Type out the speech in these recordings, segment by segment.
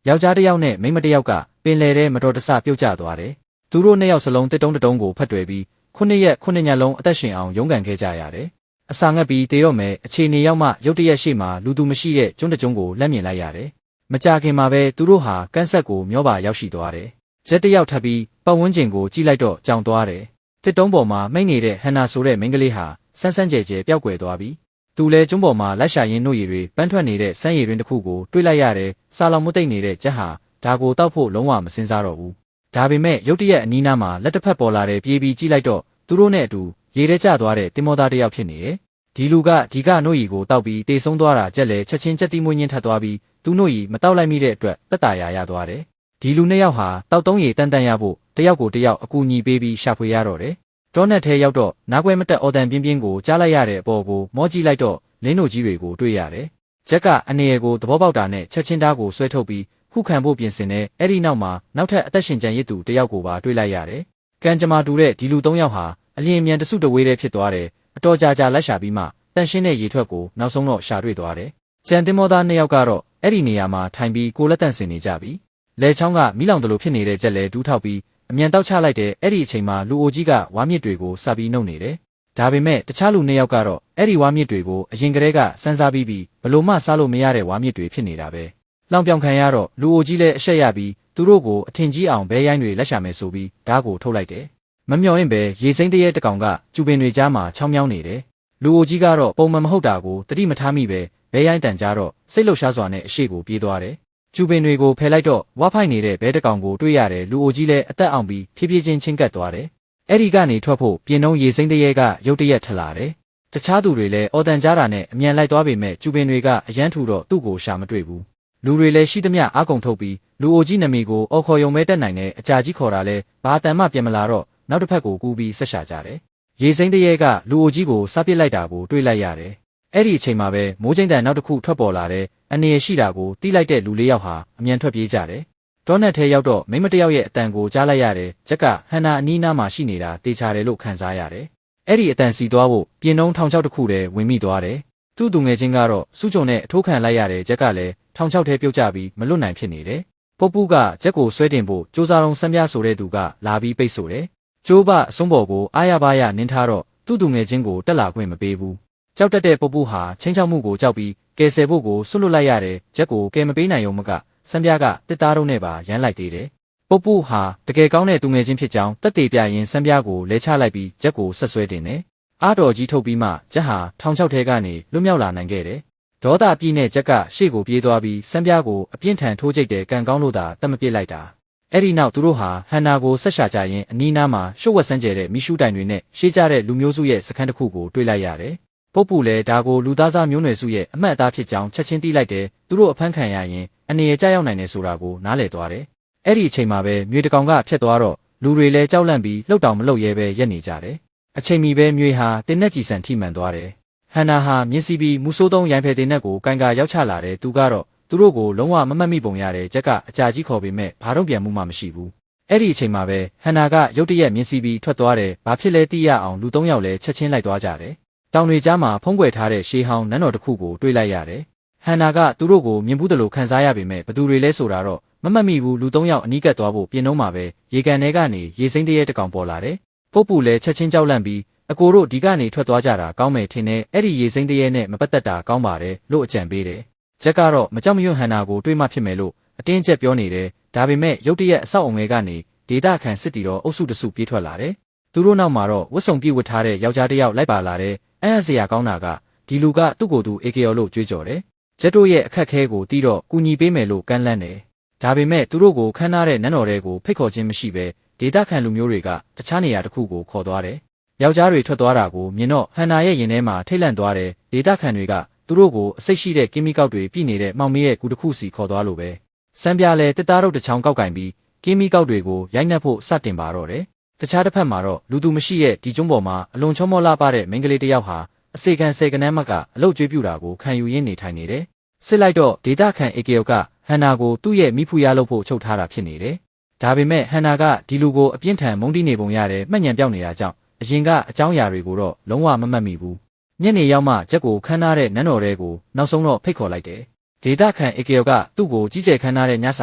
ယောက်ျားတစ်ယောက်နဲ့မိန်းမတစ်ယောက်ကပင်လယ်ထဲမတော်တဆပြုတ်ကျသွားတယ်။သူတို့နှစ်ယောက်စလုံးတစ်တုံးကိုဖတ်တွေ့ပြီး9 ရက် 9 ညလုံးအသက်ရှင်အောင်ရုန်းကန်ခဲ့ကြရတယ်။အစာငတ်ပြီးတေတော့မယ်အခြေအနေရောက်မှရုတ်တရက်ရှိမှလူသူမရှိတဲ့ကျွန်းတစ်ကျွန်းကိုလက်မြင်လိုက်ရတယ်။မကြခင်မှာပဲသူတို့ဟာကန်းဆက်ကိုမျောပါရောက်ရှိသွားတယ်။ဂျက်တစ်ယောက်ထပ်ပြီးပတ်ဝန်းကျင်ကိုကြည့်လိုက်တော့ကြောင်သွားတယ်။တစ်တုံးပေါ်မှာမိတ်နေတဲ့ဟန်နာဆိုတဲ့မိန်းကလေးဟာဆန်းဆန်းကျဲကျဲပျောက်ကွယ်သွားပြီ။သူလဲကျွန်းပေါ်မှာလက်ရှာရင်းနှုတ်ရည်တွေပန်းထွက်နေတဲ့စမ်းရည်ရင်းတစ်ခုကိုတွေ့လိုက်ရတယ်။စာလောင်မွတ်သိမ့်နေတဲ့ဂျက်ဟာဒါကိုတောက်ဖို့လုံးဝမစင်စားတော့ဘူး။ဒါပေမဲ့ရုတ်တရက်အနီးနားမှာလက်တစ်ဖက်ပေါ်လာတဲ့ပြေးပြီးကြည့်လိုက်တော့သူတို့နဲ့အတူရေထဲကျသွားတဲ့တင်မောသားတစ်ယောက်ဖြစ်နေတယ်။ဒီလူကဒီကနှုတ်ရည်ကိုတောက်ပြီးတေဆုံးသွားတာကြက်လဲချက်ချင်းချက်တိမွေးညင်းထပ်သွားပြီးသူနှုတ်ရည်မတောက်လိုက်မိတဲ့အတွက်သက်သာရာရသွားတယ်။ဒီလူနှစ်ယောက်ဟာတောက်သုံးရည်တန်တန်ရဖို့တယောက်ကိုတယောက်အကူအညီပေးပြီးရှာဖွေရတော့တယ်။တောနက်ထဲရောက်တော့နားကွဲမတက်အော်တန်ပြင်းပြင်းကိုကြားလိုက်ရတဲ့အပေါ်ကိုမောကြည့်လိုက်တော့လင်းတို့ကြီးတွေကိုတွေ့ရတယ်။ဂျက်ကအနေရကိုသဘောပေါက်တာနဲ့ချက်ချင်းဓာတ်ကိုဆွဲထုတ်ပြီးခုခံဖို့ပြင်ဆင်တဲ့အဲ့ဒီနောက်မှာနောက်ထပ်အသက်ရှင်ကျန်ရစ်သူတယောက်ကိုပါတွေ့လိုက်ရတယ်။ကံကြမ္မာတူတဲ့ဒီလူ၃ယောက်ဟာအလျင်မြန်တစုတဝေးတည်းဖြစ်သွားတယ်။အတော်ကြာကြာလက်ရှာပြီးမှတန်ရှင်းတဲ့ရေထွက်ကိုနောက်ဆုံးတော့ရှာတွေ့သွားတယ်။ကျန်တင်မောသား၂ယောက်ကတော့အဲ့ဒီနေရာမှာထိုင်ပြီးကိုလက်တန့်စင်နေကြပြီ။လဲချောင်းကမိလောင်တလို့ဖြစ်နေတဲ့ကြက်လဲဒူးထောက်ပြီးအမြန်တောက်ချလိုက်တဲ့အဲ့ဒီအချိန်မှာလူအိုကြီးကဝါမြစ်တွေကိုစပြီးနှုတ်နေတယ်။ဒါပေမဲ့တခြားလူ၂ယောက်ကတော့အဲ့ဒီဝါမြစ်တွေကိုအရင်ကတည်းကစမ်းစားပြီးဘလို့မှစားလို့မရတဲ့ဝါမြစ်တွေဖြစ်နေတာပဲ။လောင်ပြောင်ခံရတော့လူအိုကြီးလည်းအရှက်ရပြီးသူတို့ကိုအထင်ကြီးအောင်ဘဲရိုင်းတွေလက်ရှာမယ်ဆိုပြီးဓာတ်ကိုထုတ်လိုက်တယ်။မမျော်ရင်ပဲရေစိမ့်တရဲတကောင်ကကျူပင်တွေကြားမှာချောင်းမြောင်းနေတယ်။လူအိုကြီးကတော့ပုံမှန်မဟုတ်တာကိုတတိမထားမိပဲဘဲရိုင်းတန်ကြတော့စိတ်လှုပ်ရှားစွာနဲ့အရှိကိုပြေးသွားတယ်။ကျူပင်တွေကိုဖယ်လိုက်တော့ဝါဖိုက်နေတဲ့ဘဲတကောင်ကိုတွေ့ရတယ်လူအိုကြီးလည်းအသက်အောင်ပြီးဖြည်းဖြည်းချင်းချင်းကပ်သွားတယ်။အဲ့ဒီကနေထွက်ဖို့ပြင်းနှုံးရေစိမ့်တရဲကရုတ်တရက်ထလာတယ်။တခြားသူတွေလည်းအော်တန်ကြားတာနဲ့အမြန်လိုက်သွားပေမဲ့ကျူပင်တွေကအရန်ထူတော့သူ့ကိုရှာမတွေ့ဘူး။လူတွေလည်းရှိသမျှအားကုန်ထုတ်ပြီးလူအိုကြီးနမီကိုအော်ခေါ်ယုံမဲတက်နိုင်တဲ့အကြာကြီးခေါ်တာလဲဘာအတန်မှပြန်မလာတော့နောက်တစ်ဖက်ကိုကူးပြီးဆက်ရှာကြတယ်။ရေစိမ့်တရဲကလူအိုကြီးကိုစားပစ်လိုက်တာကိုတွေ့လိုက်ရတယ်။အဲ့ဒီအချိန်မှာပဲမိုးကျိန်တန်နောက်တစ်ခုထွက်ပေါ်လာတဲ့အနေရရှိတာကိုတီးလိုက်တဲ့လူ၄ယောက်ဟာအမြန်ထွက်ပြေးကြတယ်။တောနက်ထဲရောက်တော့မိမတစ်ယောက်ရဲ့အတန်ကိုကြားလိုက်ရတယ်။ဂျက်ကဟန်နာအနီးနားမှာရှိနေတာတေချာတယ်လို့ခံစားရတယ်။အဲ့ဒီအတန်စီသွားဖို့ပြင်းနှုံးထောင်ချောက်တစ်ခုတည်းဝင်မိသွားတယ်။သူ့သူငယ်ချင်းကတော့စုချုံနဲ့အထိုးခံလိုက်ရတယ်ဂျက်ကလည်းထောင်ချောက်ထဲပြုတ်ကျပြီးမလွတ်နိုင်ဖြစ်နေတယ်။ပုပ်ပူးကဂျက်ကိုဆွဲတင်ဖို့စူးစားလုံးစမ်းပြဆိုတဲ့သူကလာပြီးပိတ်ဆို့တယ်။ကျိုးပအဆုံးပေါ်ကိုအားရပါးရနင်းထားတော့သူ့သူငယ်ချင်းကိုတက်လာခွင့်မပေးဘူး။ကြောက်တက်တဲ့ပုပ်ပူးဟာချင်းချောက်မှုကိုကြောက်ပြီးကယ်ဆယ်ဖို့ကိုဆွလွတ်လိုက်ရတယ်ဂျက်ကိုကယ်မပေးနိုင်ရုံမကစမ်းပြကတစ်သားတို့နဲ့ပါရမ်းလိုက်သေးတယ်။ပုပ်ပူးဟာတကယ်ကောင်းတဲ့သူငယ်ချင်းဖြစ်ကြောင်းတက်သေးပြရင်စမ်းပြကိုလဲချလိုက်ပြီးဂျက်ကိုဆက်ဆွဲတင်တယ်။အားတော်ကြီးထုတ်ပြီးမှဂျက်ဟာထောင်ချောက်ထဲကနေလွတ်မြောက်လာနိုင်ခဲ့တယ်။ဒေါသပြည့်နဲ့ဂျက်ကရှေ့ကိုပြေးသွားပြီးစမ်းပြကိုအပြင်းထန်ထိုးကြိတ်တဲ့ကံကောင်းလို့သာတတ်မပစ်လိုက်တာ။အဲ့ဒီနောက်သူတို့ဟာဟန်နာကိုဆက်ရှာကြရင်အနီးနားမှာရှုပ်ဝက်ဆန်းကျဲတဲ့မီရှူတိုင်တွေနဲ့ရှေးကြတဲ့လူမျိုးစုရဲ့စခန်းတစ်ခုကိုတွေ့လိုက်ရတယ်။ပုပ်ပူလည်းဒါကိုလူသားစားမျိုးနွယ်စုရဲ့အမှတ်အသားဖြစ်ကြောင်းချက်ချင်းသိလိုက်တယ်။သူတို့အဖမ်းခံရရင်အနေရကြရောက်နိုင်တယ်ဆိုတာကိုနားလည်သွားတယ်။အဲ့ဒီအချိန်မှာပဲမြေတကောင်ကဖျက်သွားတော့လူတွေလည်းကြောက်လန့်ပြီးလှုပ်တောင်မလှုပ်ရဲပဲရက်နေကြတယ်။အချိန်မီပဲမြေဟာတင်းနဲ့ကြည်စံထိမှန်သွားတယ်။ဟန်နာဟာမြင်းစီပြီးမူဆိုးသုံးရိုင်ဖယ်တင်နဲ့ကိုကန်ကာရောက်ချလာတယ်သူကတော့သူတို့ကိုလုံးဝမမှတ်မိပုံရတယ်ဂျက်ကအကြာကြီးခေါ်ပေမဲ့ဘာတော့ပြန်မှုမှမရှိဘူး။အဲ့ဒီအချိန်မှာပဲဟန်နာကရုတ်တရက်မြင်းစီပြီးထွက်သွားတယ်ဘာဖြစ်လဲသိရအောင်လူ၃ယောက်လည်းချက်ချင်းလိုက်သွားကြတယ်။တောင်တွေကြားမှာဖုံးကွယ်ထားတဲ့ရှေးဟောင်းနန်းတော်တစ်ခုကိုတွေ့လိုက်ရတယ်။ဟန်နာကသူတို့ကိုမြင်ဘူးတယ်လို့ခံစားရပေမဲ့ဘသူတွေလဲဆိုတာတော့မမှတ်မိဘူးလူ၃ယောက်အနီးကပ်သွားဖို့ပြင်နှုံးမှာပဲရေကန်ထဲကနေရေစိမ့်တရဲတကောင်ပေါ်လာတယ်။ပုပ်ပူလည်းချက်ချင်းကြောက်လန့်ပြီးအကိုတို့ဒီကနေထွက်သွားကြတာကောင်းမယ်ထင်တယ်အဲ့ဒီရေစိမ့်တရဲနဲ့မပတ်သက်တာကောင်းပါတယ်လို့အကြံပေးတယ်။ဂျက်ကတော့မကြောက်မရွံ့ဟန်နာကိုတွေးမှဖြစ်မယ်လို့အတင်းကျပ်ပြောနေတယ်ဒါပေမဲ့ရုတ်တရက်အဆောက်အုံထဲကနေဒေတာခံစစ်တီတော်အုပ်စုတစုပြေးထွက်လာတယ်။သူတို့နောက်မှာတော့ဝတ်စုံပြည့်ဝတ်ထားတဲ့ယောက်ျားတစ်ယောက်လိုက်ပါလာတယ်။အံ့စရာကောင်းတာကဒီလူကသူ့ကိုယ်သူ AKO လို့ကြွေးကြော်တယ်။ဂျက်တို့ရဲ့အခက်ခဲကိုတီးတော့ကူညီပေးမယ်လို့ကမ်းလှမ်းတယ်။ဒါပေမဲ့သူတို့ကိုခန်းထားတဲ့နန်းတော်တွေကိုဖိတ်ခေါ်ခြင်းမရှိဘဲဒေတာခံလူမျိုးတွေကတခြားနေရာတစ်ခုကိုခေါ်သွားတယ်။ယောက်ျားတွေထွက်သွားတာကိုမြင်တော့ဟန်နာရဲ့ရင်ထဲမှာထိတ်လန့်သွားတယ်။ဒေတာခံတွေကသူတို့ကိုအစိတ်ရှိတဲ့ကင်းမီကောက်တွေပြည့်နေတဲ့မှောင်မေးရဲ့ကူတစ်ခုစီခေါ်သွားလို့ပဲ။စမ်းပြလဲတစ်သားတို့တစ်ချောင်းကောက်ကင်ပြီးကင်းမီကောက်တွေကိုရိုက်နှက်ဖို့စတင်ပါတော့တယ်။တခြားတစ်ဖက်မှာတော့လူသူမရှိရဲ့ဒီကျွန်းပေါ်မှာအလွန်ချောမောလှပတဲ့မိန်းကလေးတစ်ယောက်ဟာအစေခံဆယ်ကနန်းမကအလုတ်ကျွေးပြူတာကိုခံယူရင်းနေထိုင်နေတယ်။စစ်လိုက်တော့ဒေတာခံ AKO ကဟန်နာကိုသူ့ရဲ့မိဖူရလုပ်ဖို့ချုပ်ထားတာဖြစ်နေတယ်။ဒါပေမဲ့ဟန်နာကဒီလူကိုအပြင်းထန်မုန်းတီးနေပုံရတယ်မှတ်ဉဏ်ပြောင်းနေတာကြောင့်အရင်ကအကြောင်းအရာတွေကိုတော့လုံးဝမမှတ်မိဘူး။ညနေရောက်မှဂျက်ကိုခန်းထားတဲ့နန်းတော်ထဲကိုနောက်ဆုံးတော့ဖိတ်ခေါ်လိုက်တယ် ဒေတာခန်အေကယောကသူ့ကိုကြီးကျယ်ခမ်းနားတဲ့ညစ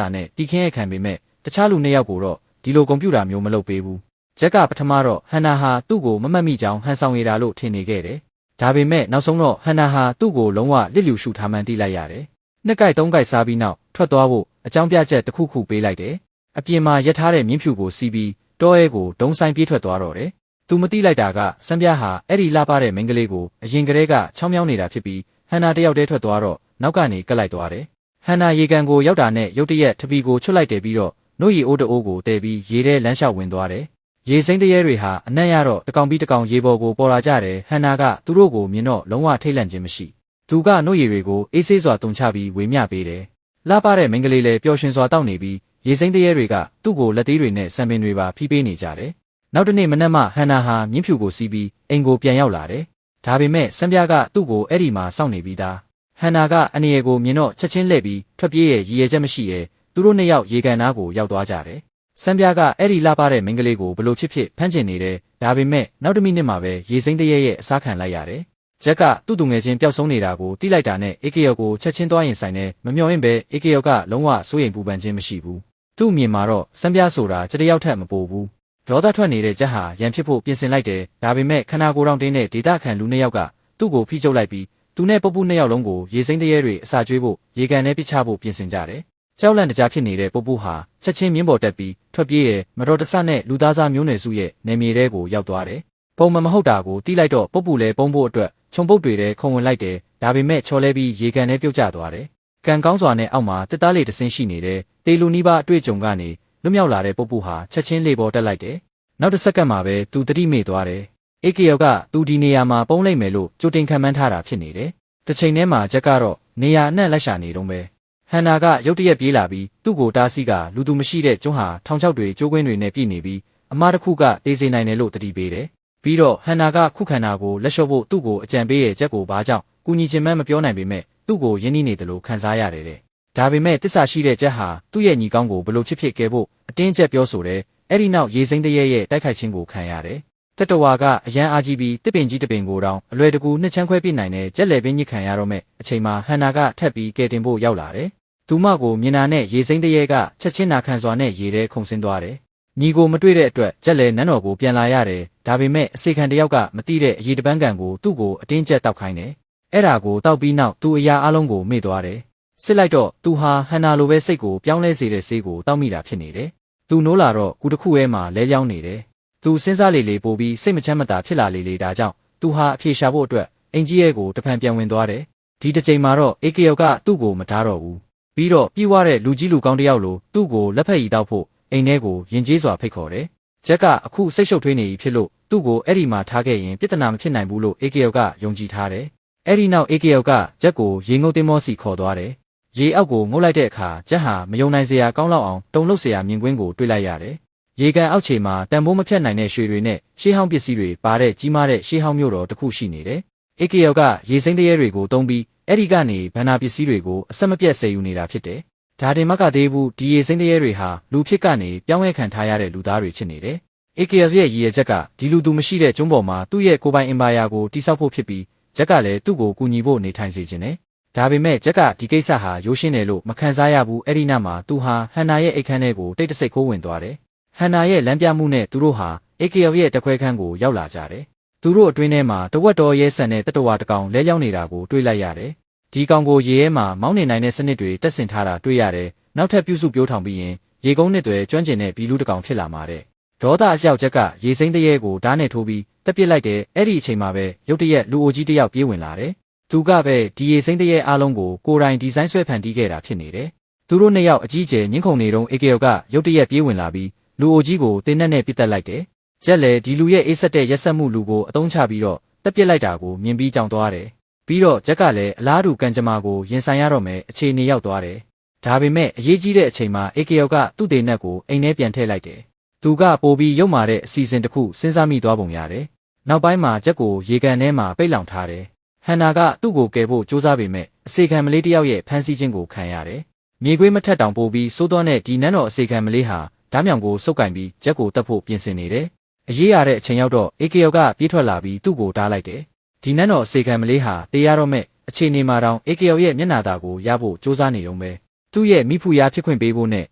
ာနဲ့တီခင်းရဲ့ခံပေမဲ့တခြားလူနှစ်ယောက်ကိုတော့ဒီလိုကွန်ပျူတာမျိုးမလုပ်ပေးဘူးဂျက်ကပထမတော့ဟန်နာဟာသူ့ကိုမမှတ်မိကြောင်းဟန်ဆောင်ရတာလို့ထင်နေခဲ့တယ်ဒါပေမဲ့နောက်ဆုံးတော့ဟန်နာဟာသူ့ကိုလုံးဝလစ်လျူရှုထားမှန်းသိလိုက်ရတယ်နှစ်ကိုက်သုံးကိုက်စားပြီးနောက်ထွက်သွားဖို့အကြောင်းပြချက်တစ်ခုခုပေးလိုက်တယ်အပြင်မှာရက်ထားတဲ့မြင်းဖြူကိုစီးပြီးတောအဲကိုဒုံဆိုင်ပြေးထွက်သွားတော့တယ်သူမသိလိုက်တာကစံပြားဟာအဲ့ဒီလှပတဲ့မိန်းကလေးကိုအရင်ကတည်းကချောင်းမြောင်းနေတာဖြစ်ပြီးဟန်နာတယောက်တည်းထွက်သွားတော့နောက်ကနေကပ်လိုက်သွားတယ်ဟန်နာရေကန်ကိုရောက်တာနဲ့ရုတ်တရက်ထပီကိုချွတ်လိုက်တယ်ပြီးတော့နှုတ်ရီအိုးတအိုးကိုတဲပြီးရေထဲလမ်းလျှောက်ဝင်သွားတယ်ရေစိမ့်တရေတွေဟာအနက်ရတော့တကောင်ပြီးတကောင်ရေပေါ်ကိုပေါ်လာကြတယ်ဟန်နာကသူတို့ကိုမြင်တော့လုံးဝထိတ်လန့်ခြင်းမရှိသူကနှုတ်ရီတွေကိုအေးဆေးစွာတုံချပြီးဝေမျှပေးတယ်လှပတဲ့မိန်းကလေးလည်းပျော်ရွှင်စွာတောက်နေပြီးရေစိမ့်တရေတွေကသူ့ကိုလက်သေးတွေနဲ့ဆံပင်တွေပါဖိပေးနေကြတယ်နောက်တနေ့မနက်မှဟန်နာဟာမြင်းဖြူကိုစီးပြီးအိမ်ကိုပြန်ရောက်လာတယ်ဒါပေမဲ့စံပြားကသူ့ကိုအဲ့ဒီမှာစောင့်နေပြီးသားဟန်နာကအန်ရီကိုမြင်တော့ချက်ချင်းလှည့်ပြီးထွက်ပြေးရဲ့ရည်ရွယ်ချက်မရှိရဲ့သူတို့နှစ်ယောက်ရေကန်နားကိုရောက်သွားကြတယ်စံပြားကအဲ့ဒီလှပတဲ့မိန်းကလေးကိုဘလို့ဖြစ်ဖြစ်ဖမ်းကျင်နေတယ်ဒါပေမဲ့နောက်တစ်မိနစ်မှပဲရေစိမ့်တရေရဲ့အစားခံလိုက်ရတယ်ဂျက်ကသူ့သူငယ်ချင်းပျောက်ဆုံးနေတာကိုတိလိုက်တာနဲ့အေကေယောကိုချက်ချင်းသွားရင်ဆိုင်နဲ့မမျှော်ရင်ပဲအေကေယောကလုံးဝစိုးရိမ်ပူပန်ခြင်းမရှိဘူးသူ့အမြင်မှာတော့စံပြားဆိုတာကြတယောက်ထက်မပိုဘူးဒေါသထွက်နေတဲ့ဂျက်ဟာရန်ဖြစ်ဖို့ပြင်ဆင်လိုက်တယ်ဒါပေမဲ့ခနာကိုယ်တောင်တင်းတဲ့ဒေတာခန်လူနှစ်ယောက်ကသူ့ကိုဖိချုပ်လိုက်ပြီးသူနဲ့ပုပ်ပုနှစ်ယောက်လုံးကိုရေစိမ့်တရေတွေအစာကျွေးဖို့ရေကန်ထဲပစ်ချဖို့ပြင်ဆင်ကြတယ်ကြောက်လန့်တကြားဖြစ်နေတဲ့ပုပ်ပုဟာချက်ချင်းမြင်းပေါ်တက်ပြီးထွက်ပြေးရဲ့မတော်တဆနဲ့လူသားစားမျိုးနွယ်စုရဲ့နေမြေထဲကိုရောက်သွားတယ်ပုံမှန်မဟုတ်တာကိုတီးလိုက်တော့ပုပ်ပုလည်းပုံဖို့အတွက်ခြုံပုတ်တွေထဲခုံဝင်လိုက်တယ်ဒါပေမဲ့ချော်လဲပြီးရေကန်ထဲပြုတ်ကျသွားတယ်ကံကောင်းစွာနဲ့အောက်မှာတစ်သားလေးတစ်စင်းရှိနေတဲ့တေလူနီးပါးအတွေ့အကြုံကနေလွတ်မြောက်လာတဲ့ပုပ်ပုဟာချက်ချင်းလေပေါ်တက်လိုက်တယ်နောက်တစ်စက္ကန့်မှာပဲသူတတိမေ့သွားတယ်အေကေယောကသူဒီနေရာမှာပုံလိုက်မယ်လို့ကြိုတင်ခံမှန်းထားတာဖြစ်နေတယ်တစ်ချိန်ထဲမှာဂျက်ကတော့နေရာအနှံ့လက်ရှာနေတော့ပဲဟန်နာကရုတ်တရက်ပြေးလာပြီးသူ့ကိုတားဆီးကလူသူမရှိတဲ့ကျွန်းဟာထောင်ချောက်တွေကျိုးကွင်းတွေနဲ့ပြည့်နေပြီးအမားတစ်ခုကတေးစေနိုင်တယ်လို့တတိပေးတယ်ပြီးတော့ဟန်နာကခုခံတာကိုလက်လျှော့ဖို့သူ့ကိုအကြံပေးရဲ့ဂျက်ကိုဘာကြောင့်ကူညီချင်မှန်းမပြောနိုင်ပေမဲ့သူ့ကိုယဉ်နီးနေတယ်လို့ခံစားရတယ်တဲ့ဒါပေမဲ့တစ္ဆာရှိတဲ့ဂျက်ဟာသူ့ရဲ့ညီကောင်းကိုဘလို့ဖြစ်ကဲဖို့အတင်းကျပ်ပြောဆိုတယ်အဲ့ဒီနောက်ရေစိမ့်တရေရဲ့တိုက်ခိုက်ခြင်းကိုခံရတယ်တတဝါကအရန်အာကြီးပြီးတစ်ပင်ကြီးတစ်ပင်ကိုတောင်အလွယ်တကူနှစ်ချမ်းခွဲပြစ်နိုင်တဲ့ကြက်လေပင်ညစ်ခံရတော့မဲ့အချိန်မှာဟန်နာကထပ်ပြီးကဲတင်ဖို့ရောက်လာတယ်သူမကိုမြင်တာနဲ့ရေစိမ့်တရေကချက်ချင်းနာခံစွာနဲ့ရေထဲခုန်ဆင်းသွားတယ်ညီကိုမတွေ့တဲ့အတွက်ကြက်လေနန်းတော်ကိုပြန်လာရတယ်ဒါပေမဲ့အစေခံတယောက်ကမသိတဲ့အရေးတပန်းကန်ကိုသူ့ကိုအတင်းကျပ်တောက်ခိုင်းတယ်အဲ့ဒါကိုတောက်ပြီးနောက်သူအရာအလုံးကိုမေ့သွားတယ်စစ်လိုက်တော့သူဟာဟန်နာလိုပဲစိတ်ကိုပြောင်းလဲစေတဲ့ဆေးကိုတောက်မိတာဖြစ်နေတယ်သူနိုးလာတော့ကူတစ်ခုထဲမှာလဲလျောင်းနေတယ်သူစဉ်းစားလေပို့ပြီးစိတ်မချမ်းမသာဖြစ်လာလေဒါကြောင့်သူဟာအဖြေရှာဖို့အတွက်အင်ကြီးရဲ့ကိုတဖန်ပြန်ဝင်သွားတယ်ဒီတစ်ချိန်မှာတော့အေကေယောကသူ့ကိုမထားတော့ဘူးပြီးတော့ပြေးွားတဲ့လူကြီးလူကောင်းတယောက်လိုသူ့ကိုလက်ဖက်ရည်တောက်ဖို့အိမ်ထဲကိုယဉ်ကျေးစွာဖိတ်ခေါ်တယ်ဂျက်ကအခုစိတ်ရှုပ်ထွေးနေပြီဖြစ်လို့သူ့ကိုအဲ့ဒီမှာထားခဲ့ရင်ပြဿနာမဖြစ်နိုင်ဘူးလို့အေကေယောကယုံကြည်ထားတယ်အဲ့ဒီနောက်အေကေယောကဂျက်ကိုရေငုတ်တင်မောစီခေါ်သွားတယ်ရေအောက်ကိုငုတ်လိုက်တဲ့အခါဂျက်ဟာမယုံနိုင်စရာကောင်းလောက်အောင်တုန်လှုပ်စရာမြင်ကွင်းကိုတွေ့လိုက်ရတယ်ရေကန်အောက်ခြေမှာတန်ဖိုးမဖြတ်နိုင်တဲ့ရွှေတွေနဲ့ရှေးဟောင်းပစ္စည်းတွေပါတဲ့ကြီးမားတဲ့ရှေးဟောင်းမြို့တော်တစ်ခုရှိနေတယ်။အေကေယောကရေစိမ့်တရေတွေကိုတုံးပြီးအဲ့ဒီကနေဘန္နာပစ္စည်းတွေကိုအဆက်မပြတ်ဆယ်ယူနေတာဖြစ်တယ်။ဒါတင်မကသေးဘူးဒီရေစိမ့်တရေတွေဟာလူဖြစ်ကနေပြောင်းလဲခံထားရတဲ့လူသားတွေဖြစ်နေတယ်။အေကေယောရဲ့ရည်ရွယ်ချက်ကဒီလူသူမရှိတဲ့ကျွန်းပေါ်မှာသူ့ရဲ့ကိုယ်ပိုင်အင်ပါယာကိုတိစောက်ဖို့ဖြစ်ပြီးဂျက်ကလည်းသူ့ကိုကူညီဖို့နေထိုင်စေခြင်းနဲ့ဒါပေမဲ့ဂျက်ကဒီကိစ္စဟာရိုးရှင်းတယ်လို့မခံစားရဘူးအဲ့ဒီနောက်မှာသူဟာဟန်နာရဲ့အိတ်ခမ်းထဲကိုတိတ်တဆိတ်ခိုးဝင်သွားတယ်ဟန်နာရဲ့လမ်းပြမှုနဲ့သူတို့ဟာအေကေယောရဲ့တခွဲခန်းကိုရောက်လာကြတယ်သူတို့အတွင်းထဲမှာတဝက်တော်ရဲဆန်တဲ့တတဝါတကောင်လဲရောက်နေတာကိုတွေ့လိုက်ရတယ်ဒီကောင်ကိုရေထဲမှာမောင်းနေနိုင်တဲ့စနစ်တွေတက်ဆင်ထားတာတွေ့ရတယ်နောက်ထပ်ပြုစုပြောထောင်ပြီးရင်ရေကုန်းနှစ်တွေကျွမ်းကျင်တဲ့ဘီလူးတကောင်ဖြစ်လာမှာတဲ့ဒေါသအလျောက်ချက်ကရေစိမ့်တရေကိုဓာတ်နဲ့ထိုးပြီးတက်ပစ်လိုက်တဲ့အဲ့ဒီအချိန်မှာပဲရုတ်တရက်လူအိုကြီးတယောက်ပြေးဝင်လာတယ်သူကပဲဒီရေစိမ့်တရေအားလုံးကိုကိုယ်တိုင်ဒီဇိုင်းဆွဲဖန်တီးခဲ့တာဖြစ်နေတယ်သူတို့နှစ်ယောက်အကြီးကျယ်ညှင်းခုန်နေတုန်းအေကေယောကရုတ်တရက်ပြေးဝင်လာပြီးလူအိုကြီးကိုတင်းနဲ့ပစ်တက်လိုက်တယ်ဂျက်လည်းဒီလူရဲ့အေးဆက်တဲ့ရက်ဆက်မှုလူကိုအသုံးချပြီးတော့တက်ပစ်လိုက်တာကိုမြင်ပြီးကြောင်သွားတယ်ပြီးတော့ဂျက်ကလည်းအလားတူကံကြမ္မာကိုရင်ဆိုင်ရတော့မယ်အခြေအနေရောက်သွားတယ်ဒါပေမဲ့အရေးကြီးတဲ့အချိန်မှာအေကေယောကသူ့တေနက်ကိုအိမ်ထဲပြန်ထည့်လိုက်တယ်သူကပိုပြီးရုပ်မာတဲ့အစီအစဉ်တစ်ခုစဉ်းစားမိသွားပုံရတယ်နောက်ပိုင်းမှာဂျက်ကိုရေကန်ထဲမှာပိတ်လောင်ထားတယ်ဟန်နာကသူ့ကိုကယ်ဖို့စူးစမ်းပေမဲ့အစေခံမလေးတယောက်ရဲ့ဖမ်းဆီးခြင်းကိုခံရတယ်မြေခွေးမထက်တောင်ပိုပြီးစိုးသွမ်းတဲ့ဒီနန်းတော်အစေခံမလေးဟာဓားမြောင်ကိုစုပ်ကင်ပြီးဂျက်ကိုတက်ဖို့ပြင်ဆင်နေတယ်အရေးရတဲ့အချိန်ရောက်တော့အေကေယောကပြေးထွက်လာပြီးသူ့ကိုတားလိုက်တယ်ဒီနန်းတော်အစေခံမလေးဟာတေးရတော့မဲ့ အခြေအနေမှာတောင်အေကေယောရဲ့မျက်နှာသာကိုရဖို့စ조사နေုံပဲသူ့ရဲ့မိဖုရားဖြစ်ခွင့်ပေးဖို့နဲ့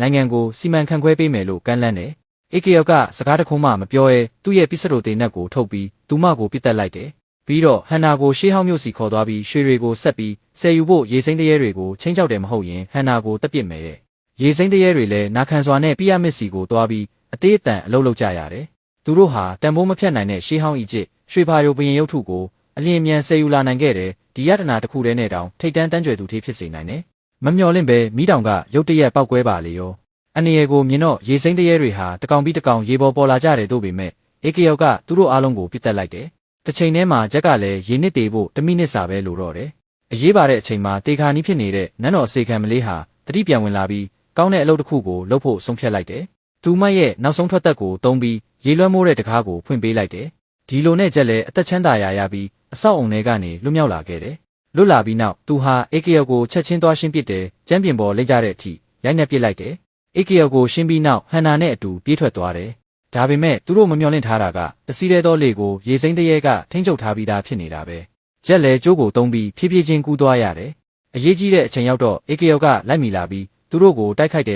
နိုင်ငံကိုစီမံခန့်ခွဲပေးမယ်လို့ကမ်းလှမ်းတယ်အေကေယောကစကားတခုမှမပြောရဲသူ့ရဲ့ပစ္စတိုတေနက်ကိုထုတ်ပြီးသူမကိုပစ်တက်လိုက်တယ်ပြီးတော့ဟန်နာကိုရှေးဟောင်းမြို့စီခေါ်သွားပြီးရွှေတွေကိုဆက်ပြီးဆယ်ယူဖို့ရေစိမ်းတရေတွေကိုချင်းချောက်တယ်မဟုတ်ရင်ဟန်နာကိုတက်ပစ်မယ်တဲ့ရေစိမ်းတရေတွေလည်းနာခံစွာနဲ့ပိယမစ်စီကိုတွားပြီးအသေးအတန်အလုပ်လုပ်ကြရတယ်သူတို့ဟာတန်ဖိုးမဖြတ်နိုင်တဲ့ရှေးဟောင်းအီဂျစ်ရွှေဖာယိုဘရင်ရုပ်ထုကိုအလျင်မြန်ဆယ်ယူလာနိုင်ခဲ့တယ်ဒီယတနာတစ်ခုတည်းနဲ့တောင်ထိတ်တန်းတန်းကြွယ်သူသေးဖြစ်စေနိုင်တယ်မမျော်လင့်ပဲမိတောင်ကရုတ်တရက်ပောက်ကွဲပါလေရောအနေရကိုမြင်တော့ရေစိမ်းတရေတွေဟာတကောင်ပြီးတကောင်ရေပေါ်လာကြတယ်တို့ပေမဲ့အေကေယောကသူတို့အားလုံးကိုပစ်တက်လိုက်တယ်တစ်ချိန်တည်းမှာဂျက်ကလည်းရေနစ်သေးဖို့1မိနစ်စာပဲလိုတော့တယ်အရေးပါတဲ့အချိန်မှာတေခါနီးဖြစ်နေတဲ့နန်းတော်အစေခံမလေးဟာတတိပြန်ဝင်လာပြီးကောင်းတဲ့အလုပ်တစ်ခုကိုလုပ်ဖို့ဆုံးဖြတ်လိုက်တယ်သူမရဲ့နောက်ဆုံးထွက်သက်ကိုတုံးပြီးရေလွှမ်းမိုးတဲ့တကားကိုဖွင့်ပေးလိုက်တယ်ဒီလိုနဲ့ဂျက်လည်းအသက်ချမ်းသာရာရပြီးအဆောက်အုံထဲကနေလွတ်မြောက်လာခဲ့တယ်လွတ်လာပြီးနောက်သူဟာအေကေယောကိုချက်ချင်းသွားရှင်းပစ်တယ်ကျမ်းပြင်ပေါ်လိမ့်ကြတဲ့အထိရိုက်နှက်ပစ်လိုက်တယ်အေကေယောကိုရှင်းပြီးနောက်ဟန်နာနဲ့အတူပြေးထွက်သွားတယ်ဒါပေမဲ့သူတို့မမျှော်လင့်ထားတာကတစီရဲသောလေကိုရေစိမ်းတရေကထိန်းချုပ်ထားပြီးသားဖြစ်နေတာပဲဂျက်လည်းကြိုးကိုတုံးပြီးဖြည်းဖြည်းချင်းကူးသွားရတယ်အရေးကြီးတဲ့အချိန်ရောက်တော့အေကေယောကလိုက်မိလာပြီးသူတို့ကိုတိုက်ခိုက်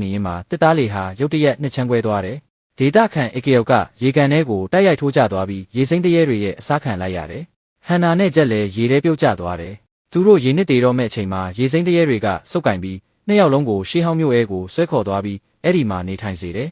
နေရင်မှာတစ်သားလေဟာရုတ်တရက်နှစ်ချမ်းကွဲသွားတယ်ဒေတာခန်အေကေယောကရေကန်ထဲကိုတိုက်ရိုက်ထိုးကျသွားပြီးရေစိမ်းတရေတွေရဲ့အစားခံလိုက်ရတယ်ဟန်နာနဲ့ဂျက်လည်းရေထဲပြုတ်ကျသွားတယ်သူတို့ရေနစ်သေးတော့မဲ့အချိန်မှာရေစိမ်းတရေတွေကစုပ်ကင်ပြီးနှစ်ယောက်လုံးကိုရှေးဟောင်းမြို့အဲကိုဆွဲခေါ်သွားပြီးအဲ့ဒီမှာနေထိုင်စေတယ်